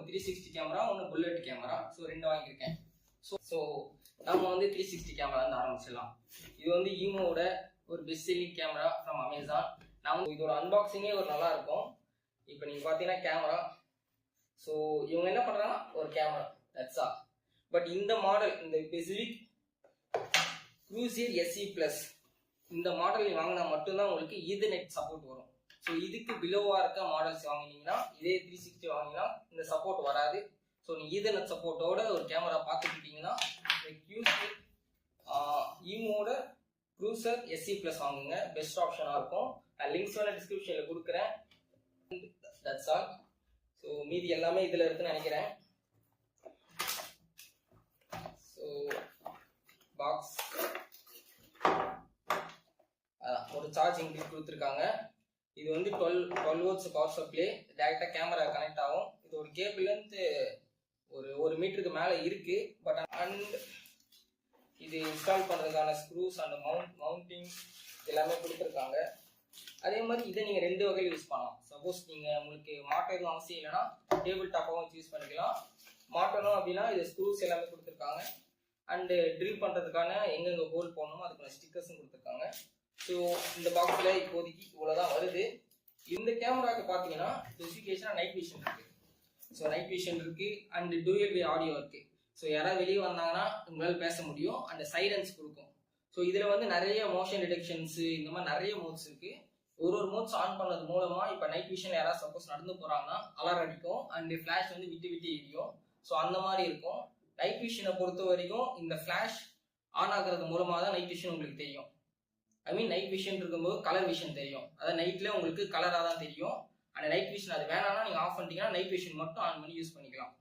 360 camera, ஒன்று bullet camera. So 2 வாங்கியிருக்கேன். So நம்ம வந்து 360 கேமரா வந்து ஆரம்பிச்சிடலாம். இது வந்து ஈமோட ஒரு best selling camera from Amazon. நான் இதோட அன்பாக்சிங்கே ஒரு நல்லா இருக்கும். இப்போ நீங்கள் பார்த்தீங்கன்னா கேமரா. ஸோ இவங்க என்ன பண்ணுறாங்கன்னா ஒரு கேமரா தட்ஸா. பட் இந்த மாடல், இந்த பெசிபிக் க்ரூசியர் SE Plus இந்த மாடல் வாங்கினா மட்டும்தான் உங்களுக்கு ஈதர்நெட் சப்போர்ட் வரும். ஸோ இதுக்கு பிலோவாக இருக்க மாடல்ஸ் வாங்கினீங்கன்னா, இதே 360 வாங்கினா இந்த சப்போர்ட் வராது. ஸோ நீங்கள் ஈதர்நெட் சப்போர்ட்டோட ஒரு கேமரா பார்த்துக்கிட்டீங்கன்னா க்ரூசியர் ஈமோட க்ரூசர் SE Plus வாங்குங்க, பெஸ்ட் ஆப்ஷனாக இருக்கும். லிங்க்ஸ் வேணால் டிஸ்கிரிப்ஷனில் கொடுக்குறேன். That's all. ஸோ மீதி எல்லாமே இதில் இருக்குன்னு நினைக்கிறேன். ஸோ பாக்ஸ் ஒரு சார்ஜிங் பிட் கொடுத்துருக்காங்க. இது வந்து 12 volts பவர் சப்ளை, டேரெக்டாக கேமரா கனெக்ட் ஆகும். இது ஒரு கேபிள்லேருந்து ஒரு மீட்டருக்கு மேலே இருக்கு. பட் அண்ட் இது இன்ஸ்டால் பண்ணுறதுக்கான ஸ்க்ரூஸ் அண்ட் மவுண்டிங் எல்லாமே கொடுத்துருக்காங்க. அதே மாதிரி இதை நீங்கள் 2 வகையில் யூஸ் பண்ணலாம். சப்போஸ் நீங்கள் உங்களுக்கு மாட்டணும் அவசியம் இல்லைன்னா டேபிள் டாப்பாகவும் யூஸ் பண்ணிக்கலாம். மாட்டணும் அப்படின்னா இது ஸ்க்ரூஸ் எல்லாமே கொடுத்துருக்காங்க. அண்டு ட்ரில் பண்ணுறதுக்கான எங்கெங்கே ஹோல் போடணுமோ அதுக்கான ஸ்டிக்கர்ஸும் கொடுத்துருக்காங்க. ஸோ இந்த பாக்ஸில் இப்போதைக்கு இவ்வளோதான் வருது. இந்த கேமராவுக்கு பார்த்தீங்கன்னா ஸ்பெசிஃபிகேஷனாக நைட் விஷன் இருக்குது. ஸோ நைட் விஷன் இருக்குது அண்டு டூயல் வே ஆடியோ இருக்குது. ஸோ யாராவது வெளியே வந்தாங்கன்னா உங்களால் பேச முடியும். அண்ட் சைலன்ஸ் கொடுக்கும். ஸோ இதில் வந்து நிறைய மோஷன் டிடெக்ஷன்ஸு இந்த மாதிரி நிறைய மோட்ஸ் இருக்குது. ஒரு மோட்ஸ் ஆன் பண்ணது மூலமாக இப்போ நைட் விஷன் யாராவது சப்போஸ் நடந்து போகிறாங்கன்னா அலாரம் அடிக்கும். அண்டு ஃப்ளாஷ் வந்து விட்டு விட்டு எரியும். ஸோ அந்த மாதிரி இருக்கும். நைட் விஷனை பொறுத்த வரைக்கும் இந்த ஃப்ளாஷ் ஆன் ஆகிறது மூலமாக தான் நைட் விஷன் உங்களுக்கு தெரியும். ஐ மீன் நைட் விஷன் இருக்கும்போது கலர் விஷன் தெரியும். அதாவது நைட்டில் உங்களுக்கு கலராக தான் தெரியும். அந்த நைட் விஷன் அது வேணாம்னா நீங்கள் ஆஃப் பண்ணிட்டீங்கன்னா நைட் விஷன் மட்டும் ஆன் பண்ணி யூஸ் பண்ணிக்கலாம்.